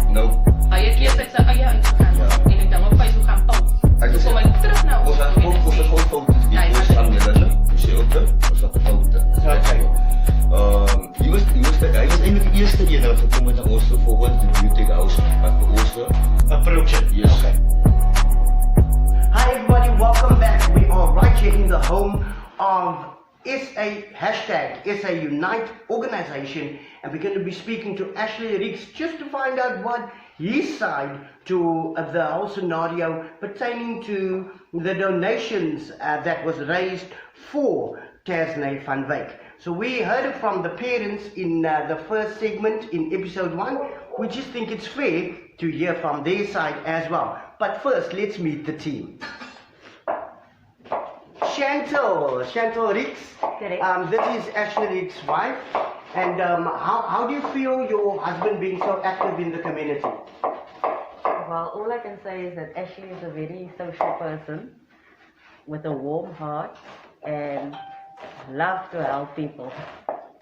Nou, Hy het eers uit sy eie uitgegaan en ek dink op hy so gaan pau. ek So kom hy terug na ons het gewoon fouten die Ja, ons ja. aanmelden. Dus je ook ons had fouten. Okay. Hij was eigenlijk de eerste die dat gekomen naar ons volgens de beauty house. Wat voor ons Approach it. Yes. Okay. Hi everybody, welcome back. We are right here in the home of SA Unite organization, and we're going to be speaking to Ashley RIX just to find out what his side to the whole scenario pertaining to the donations that was raised for TAZNE van WYK. So we heard it from the parents in the first segment in episode 1. We just think it's fair to hear from their side as well. But first, let's meet the team. Chantal RIX. Correct. This is Ashley RIX's wife. And how do you feel your husband being so active in the community? Well, all I can say is that Ashley is a very social person with a warm heart and love to help people.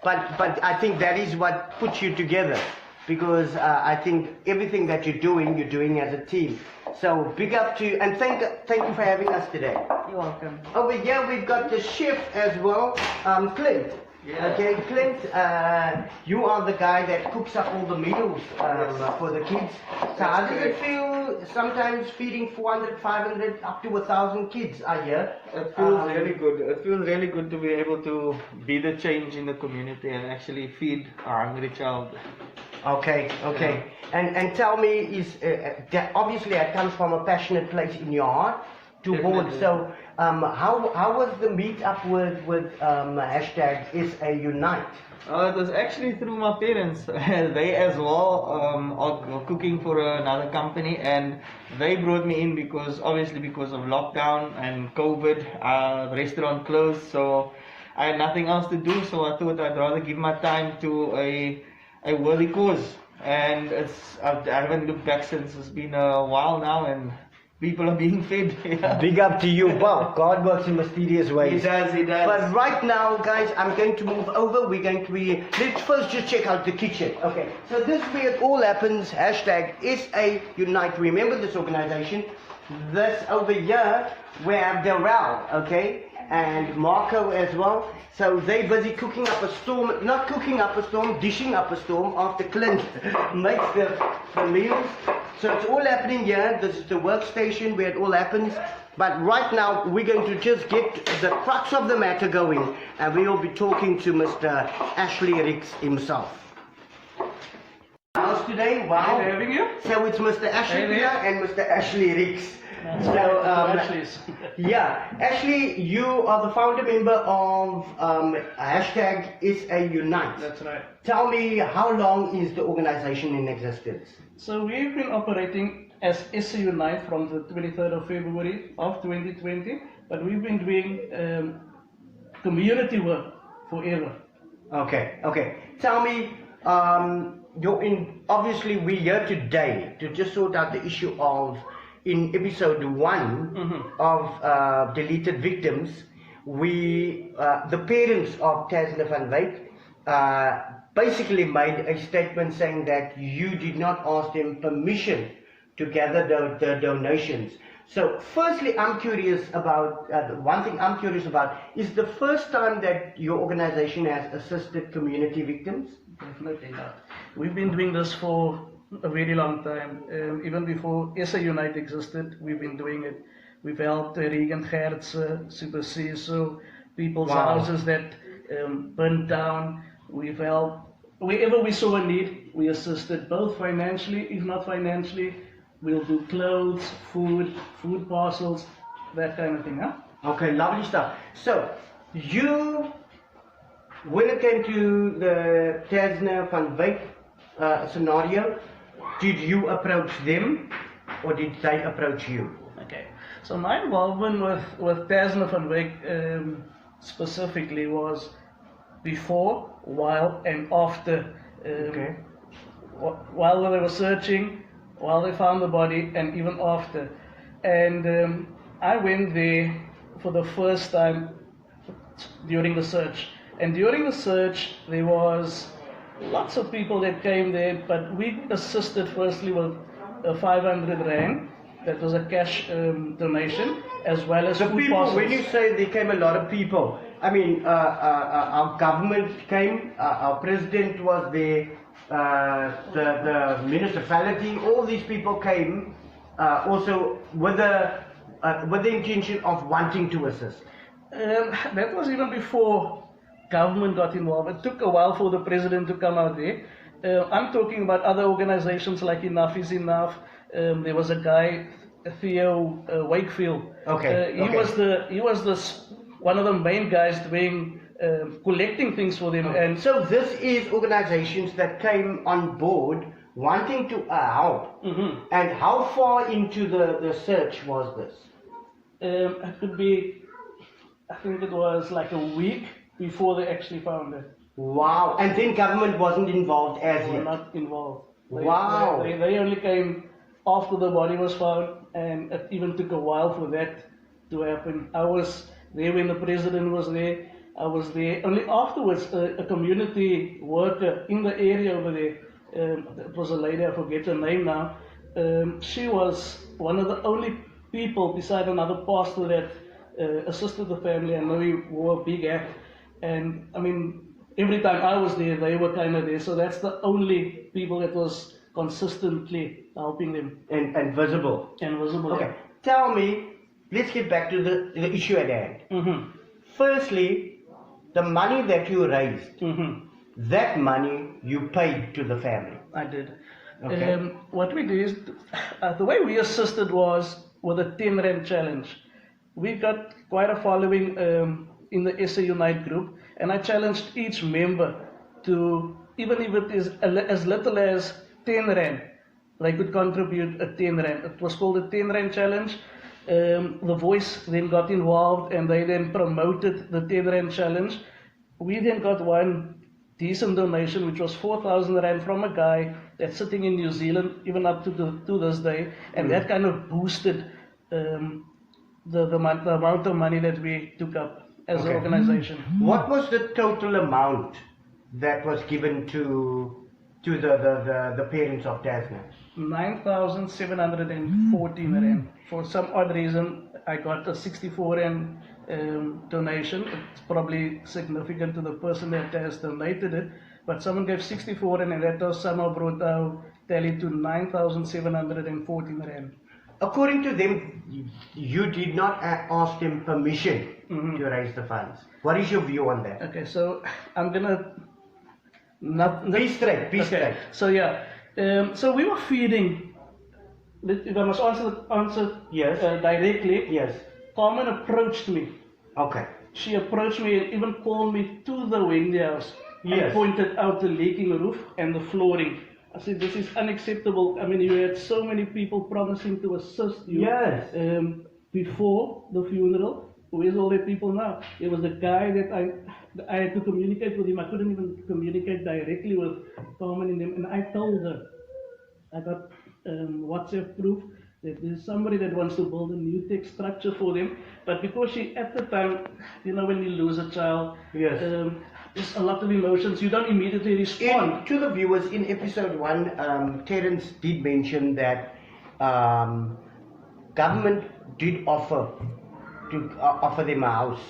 But I think that is what puts you together, because I think everything that you're doing as a team. So big up to you, and thank you for having us today. You're welcome. Over here we've got the chef as well, Clint. Yeah. Okay, Clint, you are the guy that cooks up all the meals for the kids. So how does it feel sometimes feeding 400, 500, up to 1,000 kids a year? It feels really good. It feels really good to be able to be the change in the community and actually feed a hungry child. Okay. And tell me, is that obviously it comes from a passionate place in your heart towards. Definitely. So how was the meet up with hashtag SA Unite? It was actually through my parents. They as well are cooking for another company, and they brought me in because obviously because of lockdown and COVID, the restaurant closed, so I had nothing else to do. So I thought I'd rather give my time to a worthy cause, and I haven't looked back since. It's been a while now, and people are being fed. Yeah. Big up to you. Wow, God works in mysterious ways. He does. But right now, guys, I'm going to move over. We're going to be, let's first just check out the kitchen. Okay, so this is where it all happens. Hashtag SA Unite. Remember this organization. This over here, we have Darrell, okay, and Marco as well. So they're busy cooking up a storm, not cooking up a storm, dishing up a storm after Clint makes the meals. So it's all happening here. This is the workstation where it all happens. But right now, we're going to just get the crux of the matter going, and we will be talking to Mr. Ashley RIX himself. House today, wow. Nice having you. So it's Mr. Ashley Hey there. here and Mr. Ashley RIX. So, yeah, Ashley, you are the founder member of hashtag SA Unite. That's right. Tell me, how long is the organization in existence? So we've been operating as SA Unite from the 23rd of February of 2020, but we've been doing community work forever. Okay. Tell me, obviously we're here today to just sort out the issue of, in episode 1 of Deleted Victims, the parents of TAZNE van WYK basically made a statement saying that you did not ask them permission to gather the donations. So firstly, I'm curious about, one thing I'm curious about, is the first time that your organization has assisted community victims? Definitely not. We've been doing this for a very long time. Even before SA Unite existed, we've been doing it. We've helped Regan Gertse, Super CSO, people's houses that burnt down. We've helped, wherever we saw a need, we assisted, both financially, if not financially. We'll do clothes, food parcels, that kind of thing, huh? Okay, lovely stuff. So, when it came to the TAZNE van WYK scenario, did you approach them or did they approach you? Okay, so my involvement with TAZNE van WYK specifically was before, while and after. While they were searching, while they found the body, and even after. And I went there for the first time during the search. And during the search, there was lots of people that came there, but we assisted firstly with 500 rand. That was a cash donation, as well as The food people, parcels. when you say there came a lot of people, I mean, our government came, our president was there, the municipality, all these people came also with the intention of wanting to assist. That was even before government got involved. It took a while for the president to come out there. I'm talking about other organizations like Enough is Enough. There was a guy, Theo Wakefield. Okay, He okay. was one of the main guys doing collecting things for them. And So this is organizations that came on board wanting to help. And how far into the search was this? it could be, I think it was like a week before they actually found it. Wow. And then government wasn't involved as They were yet. not involved. Wow. They only came after the body was found, and it even took a while for that to happen. I was there when the president was there. I was there only afterwards. A community worker in the area over there, it was a lady, I forget her name now. She was one of the only people beside another pastor that assisted the family. I know he wore a big hat, and I mean, every time I was there, they were kind of there. So that's the only people that was consistently helping them And visible. and visible. Okay. Tell me, let's get back to the issue at hand. Mm-hmm. Firstly, the money that you raised, Mm-hmm. that money you paid to the family. I did. Okay. What we did is, the way we assisted was with a 10 Rand challenge. We got quite a following in the S01 group, and I challenged each member to, even if it is as little as 10 Rand, they could contribute a 10 Rand. It was called the 10 Rand challenge. The Voice then got involved, and they then promoted the 10 Rand challenge. We then got one decent donation, which was 4,000 Rand from a guy that's sitting in New Zealand, even up to this day, and that kind of boosted the amount of money that we took up as an Okay. organization. What was the total amount that was given to the parents of TAZNE? 9,714 Rand. For some odd reason, I got a 64 Rand donation. It's probably significant to the person that has donated it, but someone gave 64 Rand, and that was somehow brought our tally to 9,714 Rand. According to them, you did not ask them permission to raise the funds. What is your view on that? Okay, so I'm gonna not Be straight, be okay. straight. So yeah, so we were feeding. If I must answer Yes. directly. Yes. Carmen approached me. Okay. She approached me and even called me to the Wendy house Yes. and pointed out the leaking roof and the flooring. I said, this is unacceptable. I mean, you had so many people promising to assist you Yes. before the funeral. Where's all the people now? It was the guy that I had to communicate with him. I couldn't even communicate directly with Carmen and them. And I told her, I got WhatsApp proof that there's somebody that wants to build a new tech structure for them. But because she, at the time, you know, when you lose a child, Yes. there's a lot of emotions. You don't immediately respond. To the viewers, in episode 1, Terence did mention that government did offer them a house,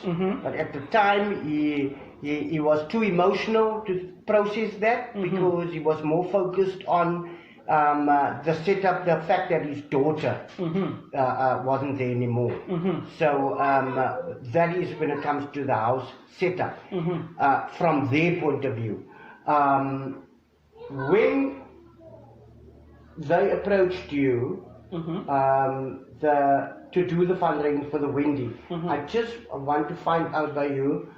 but at the time he was too emotional to process that because he was more focused on the setup, the fact that his daughter wasn't there anymore. So that is when it comes to the house setup from their point of view. When they approached you to do the fundraising for the Wendy, I just want to find out by you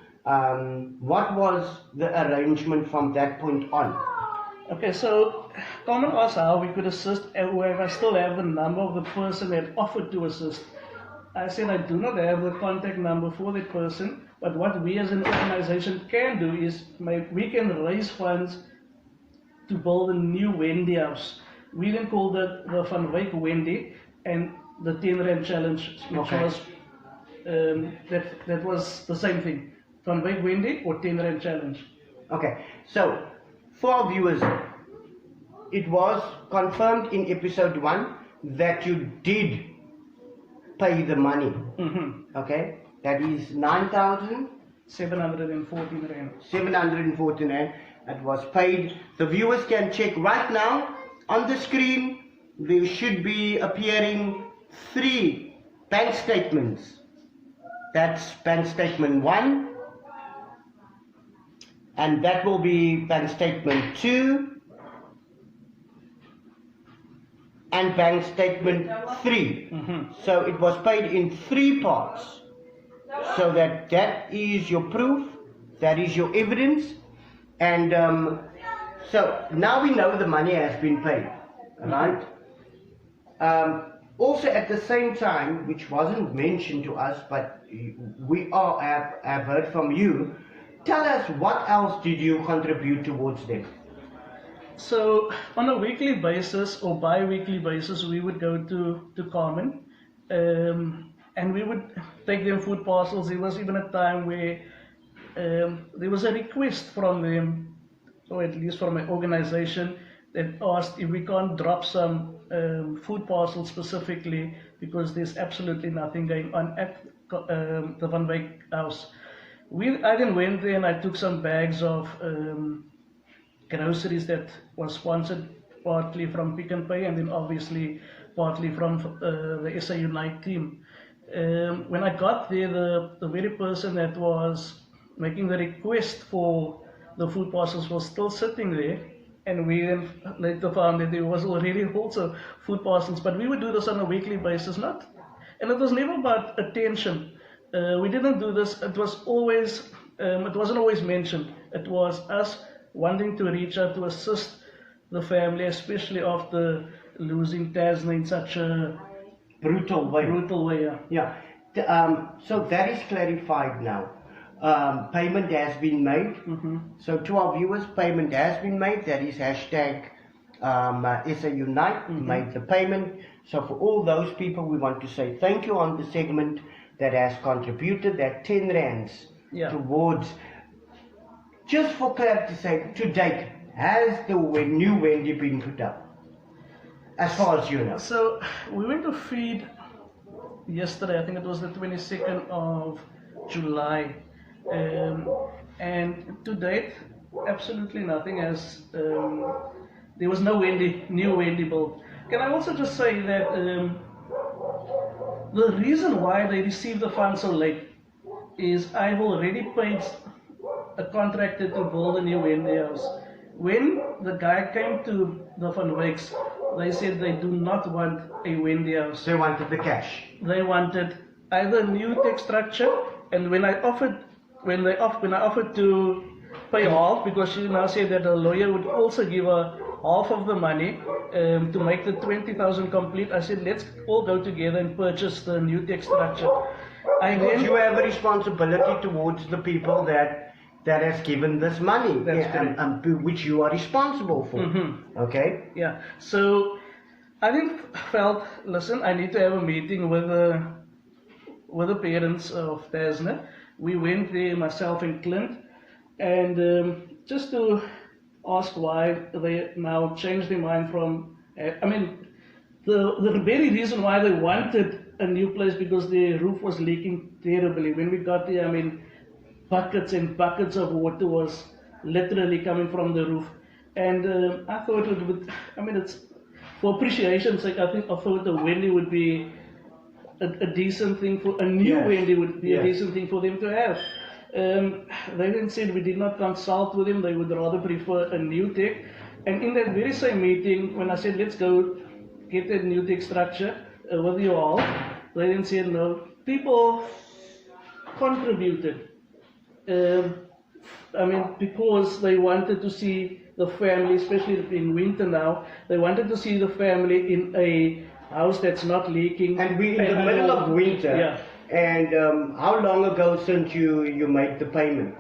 what was the arrangement from that point on. Okay, so Carmen asked how we could assist, and whether I still have the number of the person that offered to assist. I said I do not have the contact number for that person, but what we as an organization can do is we can raise funds to build a new Wendy house. We then called it the Van Wyk Wendy, and the 10 Rand challenge, which was that was the same thing. Van Wyk Wendy or 10 Rand challenge. Okay, so for our viewers, it was confirmed in episode 1 that you did pay the money. Okay, that is 714 rand. 9,714 rand. It was paid. The viewers can check right now on the screen. There should be appearing 3 bank statements. That's bank statement 1, and that will be bank statement 2, and bank statement 3. So it was paid in 3 parts. So that is your proof, that is your evidence, and so now we know the money has been paid, right? Also at the same time, which wasn't mentioned to us, but we all have heard from you, tell us what else did you contribute towards them? So on a weekly basis or bi-weekly basis, we would go to Carmen, and we would take them food parcels. There was even a time where there was a request from them, or at least from an organization, that asked if we can't drop some food parcels specifically because there's absolutely nothing going on at the Van Wyk house. I then went there and I took some bags of groceries that was sponsored partly from Pick n Pay and then obviously partly from the S01 team. When I got there, the very person that was making the request for the food parcels was still sitting there, and we then later found that there was already also food parcels, but we would do this on a weekly basis, and it was never about attention. We didn't do this, it was always, it wasn't always mentioned. It was us wanting to reach out to assist the family, especially after losing TAZNE in such a Brutal way. Yeah. So that is clarified now. Payment has been made. So to our viewers, payment has been made. That is hashtag S01 made the payment. So for all those people, we want to say thank you on the segment that has contributed that 10 rands towards. Just for clarity's sake, to date, has the new Wendy been put up? As far as you know. So we went to feed yesterday, I think it was the 22nd of July, and to date, absolutely nothing has, there was no new Wendy bill. Can I also just say that the reason why they received the funds so late is I've already paid a contractor to build a new Wendy house. When the guy came to the Van Wyks, they said they do not want a Wendy house. They wanted the cash. They wanted either new tech structure, and when I offered to pay half, because she now said that a lawyer would also give her half of the money to make the 20,000 complete, I said let's all go together and purchase the new tech structure. Because you have a responsibility towards the people that has given this money, which you are responsible for. Okay? Yeah. So I felt, listen, I need to have a meeting with the parents of TAZNE. We went there, myself and Clint, and just to ask why they now changed their mind from, the very reason why they wanted a new place, because their roof was leaking terribly. When we got there, buckets and buckets of water was literally coming from the roof. And I thought it would, it's for appreciation's sake, I thought the Wendy would be a decent thing for, a new Wendy would be a decent thing for them to have. They then said we did not consult with them, they would rather prefer a new tech. And in that very same meeting, when I said let's go get that new tech structure with you all, they then said no. People contributed. Because they wanted to see the family, especially in winter now, they wanted to see the family in a house that's not leaking. And we're in the middle of winter. Yeah. And how long ago since you made the payment?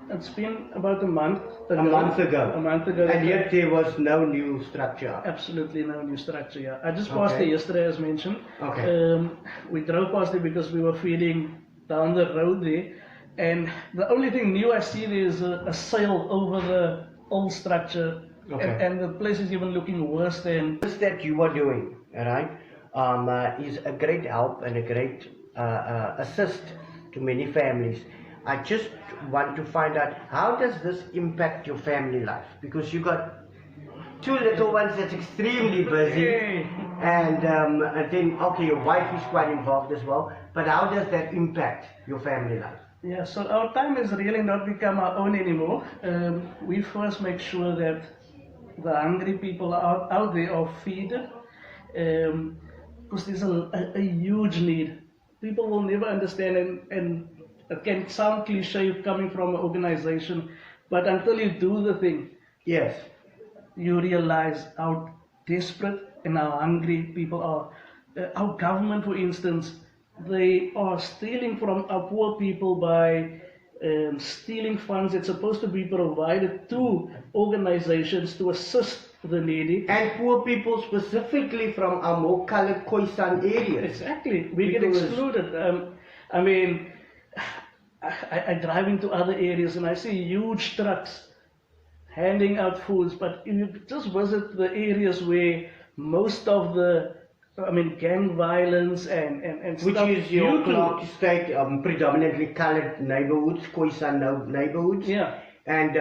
It's been about a month ago. A month ago. A month ago. And yet there was no new structure. Absolutely no new structure, yeah. I just passed there yesterday, as mentioned. Okay. We drove past it because we were feeding down the road there. And the only thing new I see there is a sail over old structure, Okay. and the place is even looking worse than. This that you are doing, all right, is a great help and a great assist to many families. I just want to find out, how does this impact your family life? Because you got two little ones that's extremely busy, and then okay, your wife is quite involved as well. But how does that impact your family life? Yeah, so our time has really not become our own anymore. We first make sure that the hungry people out there are fed, because there's a huge need. People will never understand, and it can sound cliche coming from an organization, but until you do the thing, Yes. you realize how desperate and how hungry people are. Our government, for instance, they are stealing from our poor people by stealing funds that's supposed to be provided to organizations to assist the needy. And poor people specifically from our more colored Khoisan areas. Exactly, we get Because- excluded. I mean, I drive into other areas and I see huge trucks handing out foods, but if you just visit the areas where most of the, gang violence and Which stuff is your usually- Clark State, predominantly colored neighborhoods, Khoisan neighborhoods. Yeah. And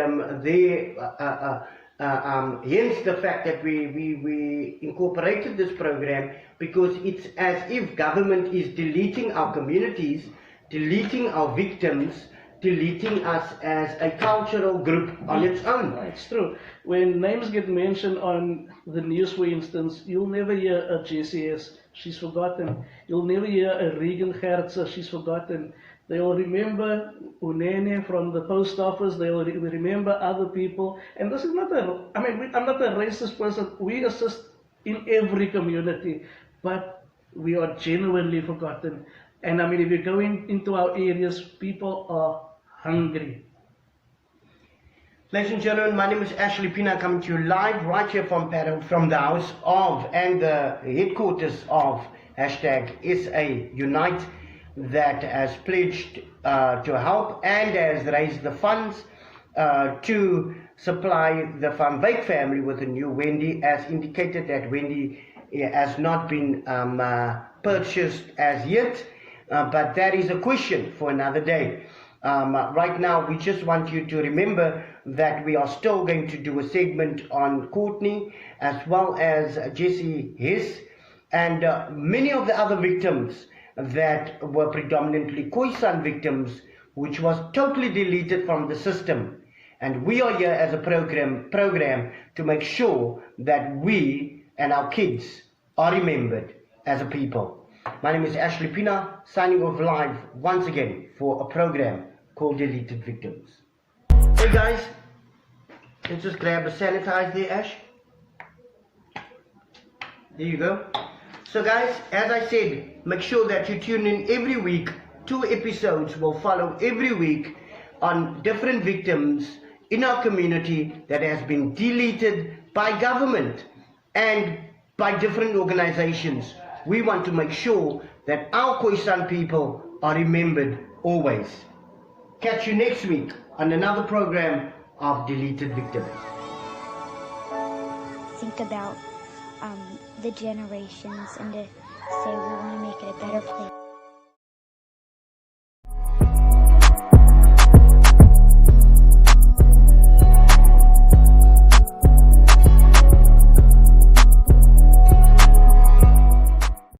hence the fact that we incorporated this program, because it's as if government is deleting our communities, deleting our victims, deleting us as a cultural group on its own. It's true. When names get mentioned on the news, for instance, you'll never hear a JCS, she's forgotten. You'll never hear a Regan Gertze, she's forgotten. They'll remember Unene from the post office, they'll remember other people. And this is not I'm not a racist person. We assist in every community, but we are genuinely forgotten. And if you go into our areas, people are hungry. Ladies and gentlemen, my name is Ashley Pina, coming to you live right here from the house of and the headquarters of #SA-Unite, that has pledged to help and has raised the funds to supply the Van Wyk family with a new Wendy, as indicated that Wendy has not been purchased as yet, but that is a question for another day. Right now, we just want you to remember that we are still going to do a segment on Courtney, as well as Jesse Hess, and many of the other victims that were predominantly Khoisan victims, which was totally deleted from the system. And we are here as a program to make sure that we and our kids are remembered as a people. My name is Ashley Pina, signing off live once again for a program called Deleted Victims. Hey guys, let's just grab a sanitizer there, Ash. There you go. So guys, as I said, make sure that you tune in every week. 2 episodes will follow every week on different victims in our community that has been deleted by government and by different organizations. We want to make sure that our Khoisan people are remembered always. Catch you next week on another program of Deleted Victims. Think about the generations and to say we want to make it a better place.